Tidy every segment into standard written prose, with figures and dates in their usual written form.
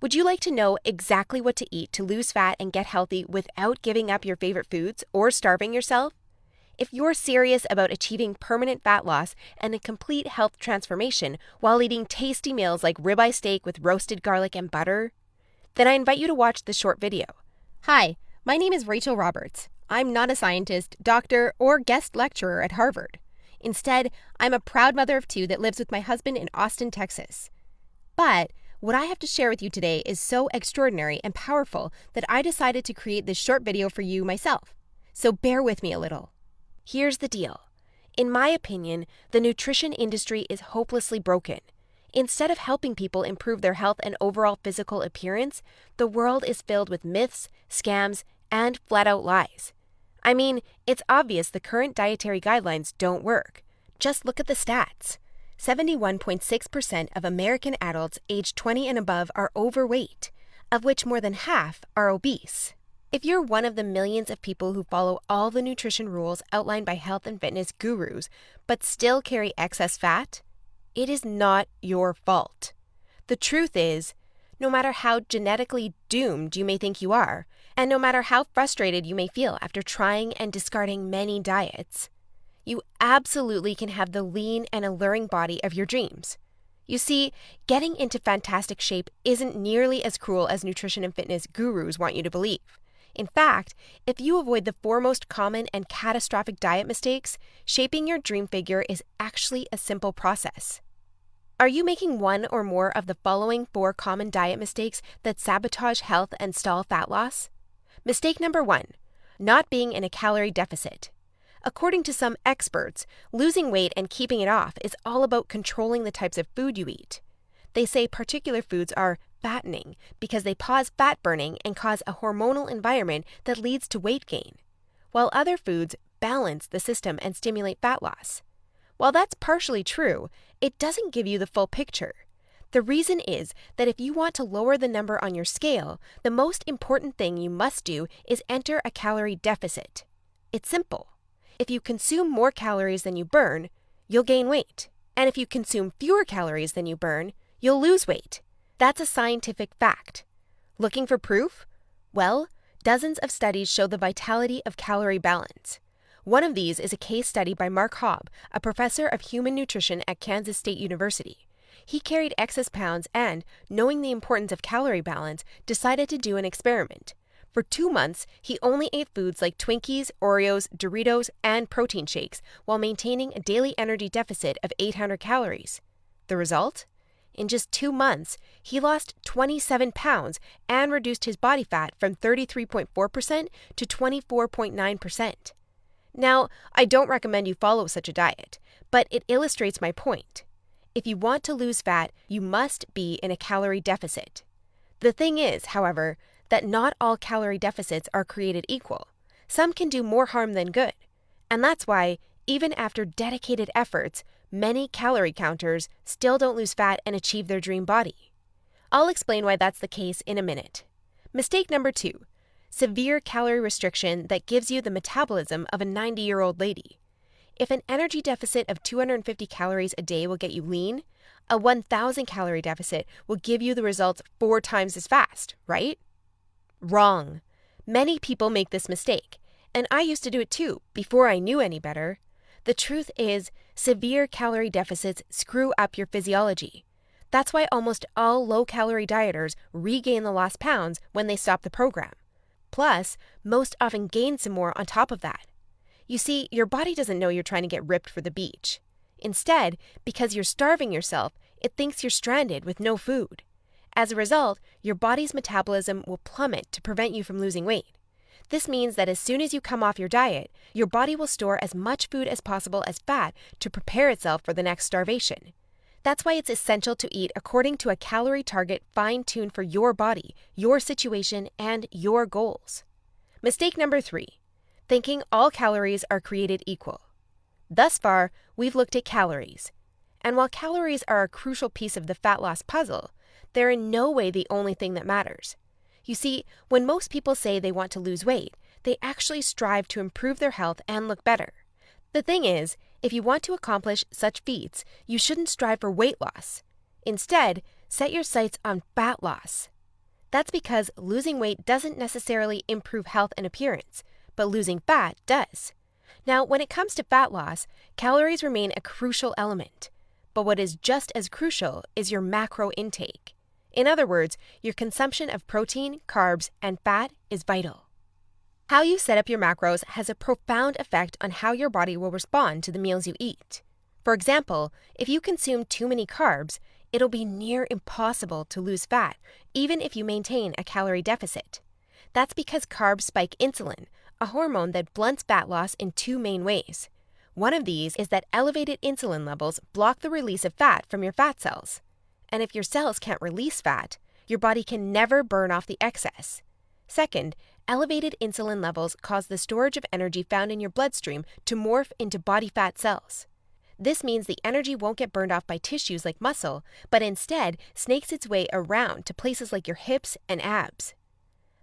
Would you like to know exactly what to eat to lose fat and get healthy without giving up your favorite foods or starving yourself? If you're serious about achieving permanent fat loss and a complete health transformation while eating tasty meals like ribeye steak with roasted garlic and butter, then I invite you to watch this short video. Hi, my name is Rachel Roberts. I'm not a scientist, doctor, or guest lecturer at Harvard. Instead, I'm a proud mother of two that lives with my husband in Austin, Texas. But what I have to share with you today is so extraordinary and powerful that I decided to create this short video for you myself. So bear with me a little. Here's the deal. In my opinion, the nutrition industry is hopelessly broken. Instead of helping people improve their health and overall physical appearance, the world is filled with myths, scams, and flat-out lies. I mean, it's obvious the current dietary guidelines don't work. Just look at the stats. 71.6% of American adults aged 20 and above are overweight, of which more than half are obese. If you're one of the millions of people who follow all the nutrition rules outlined by health and fitness gurus, but still carry excess fat, it is not your fault. The truth is, no matter how genetically doomed you may think you are, and no matter how frustrated you may feel after trying and discarding many diets, you absolutely can have the lean and alluring body of your dreams. You see, getting into fantastic shape isn't nearly as cruel as nutrition and fitness gurus want you to believe. In fact, if you avoid the four most common and catastrophic diet mistakes, shaping your dream figure is actually a simple process. Are you making one or more of the following 4 common diet mistakes that sabotage health and stall fat loss? Mistake number 1, not being in a calorie deficit. According to some experts, losing weight and keeping it off is all about controlling the types of food you eat. They say particular foods are fattening because they pause fat burning and cause a hormonal environment that leads to weight gain, while other foods balance the system and stimulate fat loss. While that's partially true, it doesn't give you the full picture. The reason is that if you want to lower the number on your scale, the most important thing you must do is enter a calorie deficit. It's simple. If you consume more calories than you burn, you'll gain weight. And if you consume fewer calories than you burn, you'll lose weight. That's a scientific fact. Looking for proof? Well, dozens of studies show the vitality of calorie balance. One of these is a case study by Mark Hobb, a professor of human nutrition at Kansas State University. He carried excess pounds and, knowing the importance of calorie balance, decided to do an experiment. For 2 months, he only ate foods like Twinkies, Oreos, Doritos, and protein shakes while maintaining a daily energy deficit of 800 calories. The result? In just 2 months, he lost 27 pounds and reduced his body fat from 33.4% to 24.9%. Now, I don't recommend you follow such a diet, but it illustrates my point. If you want to lose fat, you must be in a calorie deficit. The thing is, however, that not all calorie deficits are created equal. Some can do more harm than good. And that's why, even after dedicated efforts, many calorie counters still don't lose fat and achieve their dream body. I'll explain why that's the case in a minute. Mistake number 2, severe calorie restriction that gives you the metabolism of a 90-year-old lady. If an energy deficit of 250 calories a day will get you lean, a 1,000 calorie deficit will give you the results 4 times as fast, right? Wrong. Many people make this mistake, and I used to do it too, before I knew any better. The truth is, severe calorie deficits screw up your physiology. That's why almost all low-calorie dieters regain the lost pounds when they stop the program. Plus, most often gain some more on top of that. You see, your body doesn't know you're trying to get ripped for the beach. Instead, because you're starving yourself, it thinks you're stranded with no food. As a result, your body's metabolism will plummet to prevent you from losing weight. This means that as soon as you come off your diet, your body will store as much food as possible as fat to prepare itself for the next starvation. That's why it's essential to eat according to a calorie target fine-tuned for your body, your situation, and your goals. Mistake number 3, thinking all calories are created equal. Thus far, we've looked at calories. And while calories are a crucial piece of the fat loss puzzle, they're in no way the only thing that matters. You see, when most people say they want to lose weight, they actually strive to improve their health and look better. The thing is, if you want to accomplish such feats, you shouldn't strive for weight loss. Instead, set your sights on fat loss. That's because losing weight doesn't necessarily improve health and appearance, but losing fat does. Now, when it comes to fat loss, calories remain a crucial element. But what is just as crucial is your macro intake. In other words, your consumption of protein, carbs, and fat is vital. How you set up your macros has a profound effect on how your body will respond to the meals you eat. For example, if you consume too many carbs, it'll be near impossible to lose fat, even if you maintain a calorie deficit. That's because carbs spike insulin, a hormone that blunts fat loss in two main ways. One of these is that elevated insulin levels block the release of fat from your fat cells. And if your cells can't release fat, your body can never burn off the excess. Second, elevated insulin levels cause the storage of energy found in your bloodstream to morph into body fat cells. This means the energy won't get burned off by tissues like muscle, but instead snakes its way around to places like your hips and abs.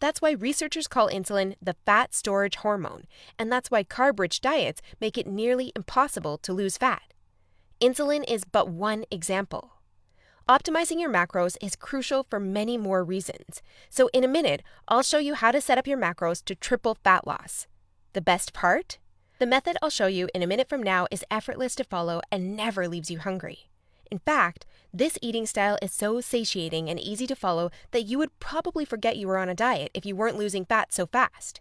That's why researchers call insulin the fat storage hormone, and that's why carb-rich diets make it nearly impossible to lose fat. Insulin is but one example. Optimizing your macros is crucial for many more reasons. So in a minute, I'll show you how to set up your macros to triple fat loss. The best part? The method I'll show you in a minute from now is effortless to follow and never leaves you hungry. In fact, this eating style is so satiating and easy to follow that you would probably forget you were on a diet if you weren't losing fat so fast.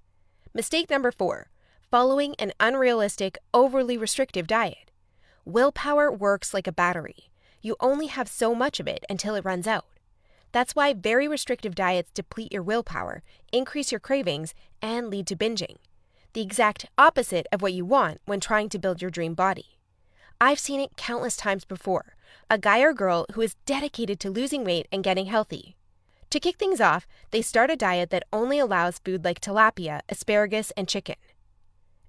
Mistake number 4, following an unrealistic, overly restrictive diet. Willpower works like a battery. You only have so much of it until it runs out. That's why very restrictive diets deplete your willpower, increase your cravings, and lead to binging. The exact opposite of what you want when trying to build your dream body. I've seen it countless times before. A guy or girl who is dedicated to losing weight and getting healthy. To kick things off, they start a diet that only allows food like tilapia, asparagus, and chicken.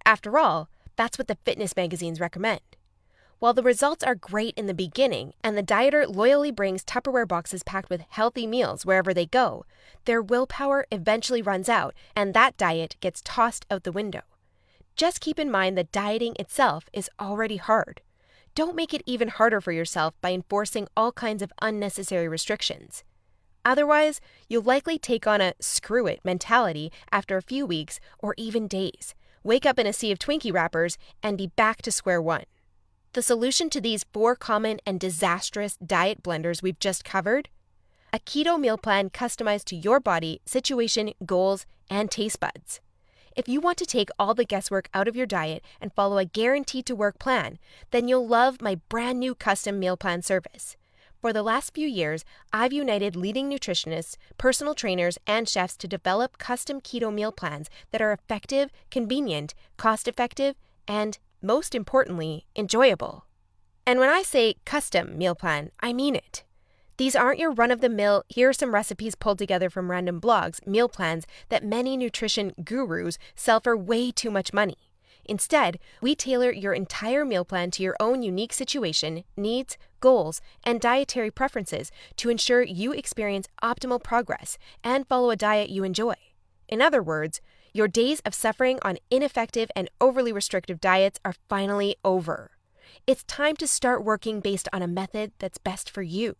After all, that's what the fitness magazines recommend. While the results are great in the beginning, and the dieter loyally brings Tupperware boxes packed with healthy meals wherever they go, their willpower eventually runs out, and that diet gets tossed out the window. Just keep in mind that dieting itself is already hard. Don't make it even harder for yourself by enforcing all kinds of unnecessary restrictions. Otherwise, you'll likely take on a screw it mentality after a few weeks or even days, wake up in a sea of Twinkie wrappers, and be back to square one. The solution to these 4 common and disastrous diet blunders we've just covered? A keto meal plan customized to your body, situation, goals, and taste buds. If you want to take all the guesswork out of your diet and follow a guaranteed-to-work plan, then you'll love my brand new custom meal plan service. For the last few years, I've united leading nutritionists, personal trainers, and chefs to develop custom keto meal plans that are effective, convenient, cost-effective, and, most importantly, enjoyable. And when I say custom meal plan, I mean it. These aren't your run-of-the-mill, here are some recipes pulled together from random blogs, meal plans that many nutrition gurus sell for way too much money. Instead, we tailor your entire meal plan to your own unique situation, needs, goals, and dietary preferences to ensure you experience optimal progress and follow a diet you enjoy. In other words, your days of suffering on ineffective and overly restrictive diets are finally over. It's time to start working based on a method that's best for you.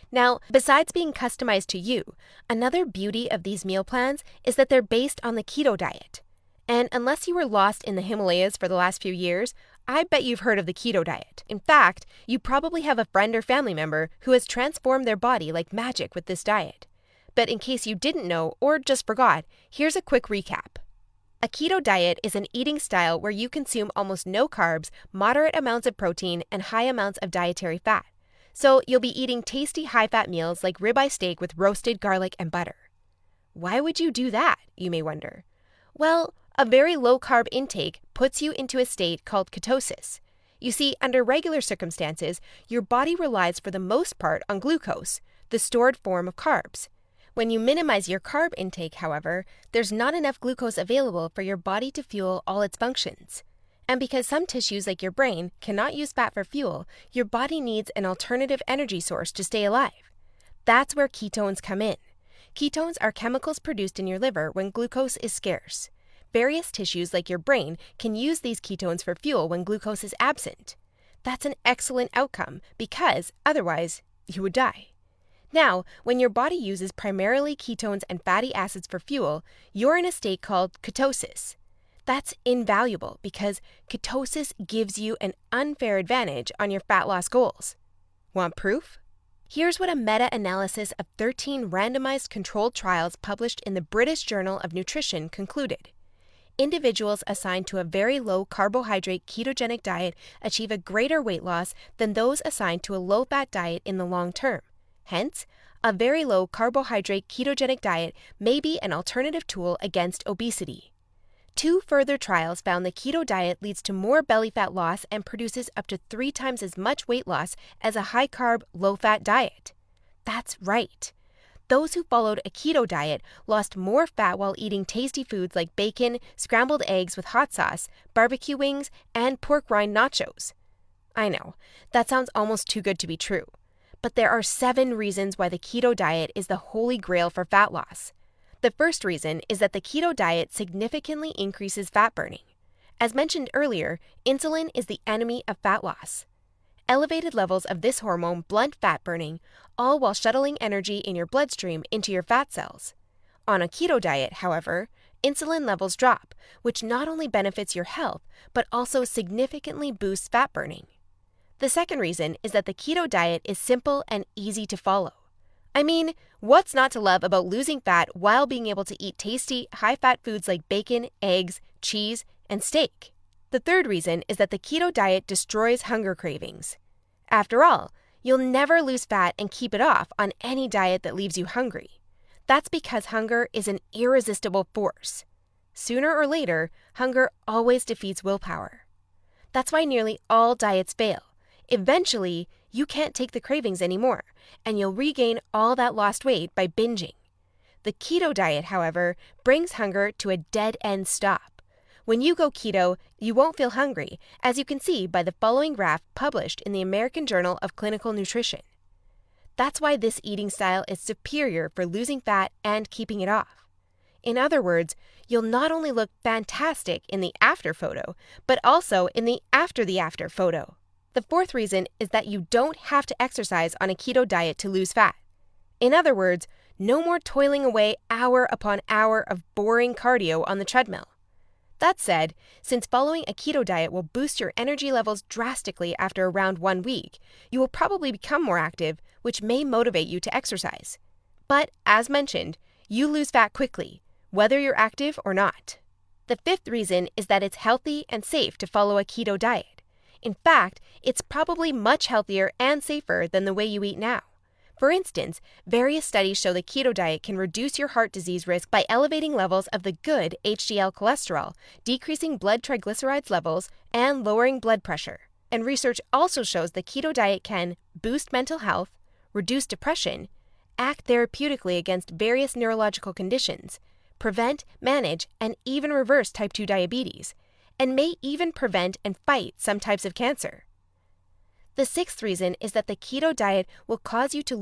Now, besides being customized to you, another beauty of these meal plans is that they're based on the keto diet. And unless you were lost in the Himalayas for the last few years, I bet you've heard of the keto diet. In fact, you probably have a friend or family member who has transformed their body like magic with this diet. But in case you didn't know or just forgot, here's a quick recap. A keto diet is an eating style where you consume almost no carbs, moderate amounts of protein, and high amounts of dietary fat. So you'll be eating tasty high-fat meals like ribeye steak with roasted garlic and butter. Why would you do that, you may wonder? Well, a very low-carb intake puts you into a state called ketosis. You see, under regular circumstances, your body relies for the most part on glucose, the stored form of carbs. When you minimize your carb intake, however, there's not enough glucose available for your body to fuel all its functions. And because some tissues like your brain cannot use fat for fuel, your body needs an alternative energy source to stay alive. That's where ketones come in. Ketones are chemicals produced in your liver when glucose is scarce. Various tissues like your brain can use these ketones for fuel when glucose is absent. That's an excellent outcome because, otherwise, you would die. Now, when your body uses primarily ketones and fatty acids for fuel, you're in a state called ketosis. That's invaluable because ketosis gives you an unfair advantage on your fat loss goals. Want proof? Here's what a meta-analysis of 13 randomized controlled trials published in the British Journal of Nutrition concluded. Individuals assigned to a very low carbohydrate ketogenic diet achieve a greater weight loss than those assigned to a low-fat diet in the long term. Hence, a very low carbohydrate ketogenic diet may be an alternative tool against obesity. 2 further trials found the keto diet leads to more belly fat loss and produces up to 3 times as much weight loss as a high-carb, low-fat diet. That's right. Those who followed a keto diet lost more fat while eating tasty foods like bacon, scrambled eggs with hot sauce, barbecue wings, and pork rind nachos. I know, that sounds almost too good to be true. But there are 7 reasons why the keto diet is the holy grail for fat loss. The first reason is that the keto diet significantly increases fat burning. As mentioned earlier, insulin is the enemy of fat loss. Elevated levels of this hormone blunt fat burning, all while shuttling energy in your bloodstream into your fat cells. On a keto diet, however, insulin levels drop, which not only benefits your health, but also significantly boosts fat burning. The second reason is that the keto diet is simple and easy to follow. I mean, what's not to love about losing fat while being able to eat tasty, high-fat foods like bacon, eggs, cheese, and steak? The third reason is that the keto diet destroys hunger cravings. After all, you'll never lose fat and keep it off on any diet that leaves you hungry. That's because hunger is an irresistible force. Sooner or later, hunger always defeats willpower. That's why nearly all diets fail. Eventually, you can't take the cravings anymore, and you'll regain all that lost weight by binging. The keto diet, however, brings hunger to a dead-end stop. When you go keto, you won't feel hungry, as you can see by the following graph published in the American Journal of Clinical Nutrition. That's why this eating style is superior for losing fat and keeping it off. In other words, you'll not only look fantastic in the after photo, but also in the after photo. The fourth reason is that you don't have to exercise on a keto diet to lose fat. In other words, no more toiling away hour upon hour of boring cardio on the treadmill. That said, since following a keto diet will boost your energy levels drastically after around 1 week, you will probably become more active, which may motivate you to exercise. But, as mentioned, you lose fat quickly, whether you're active or not. The fifth reason is that it's healthy and safe to follow a keto diet. In fact, it's probably much healthier and safer than the way you eat now. For instance, various studies show the keto diet can reduce your heart disease risk by elevating levels of the good HDL cholesterol, decreasing blood triglycerides levels, and lowering blood pressure. And research also shows the keto diet can boost mental health, reduce depression, act therapeutically against various neurological conditions, prevent, manage, and even reverse type 2 diabetes, and may even prevent and fight some types of cancer. The sixth reason is that the keto diet will cause you to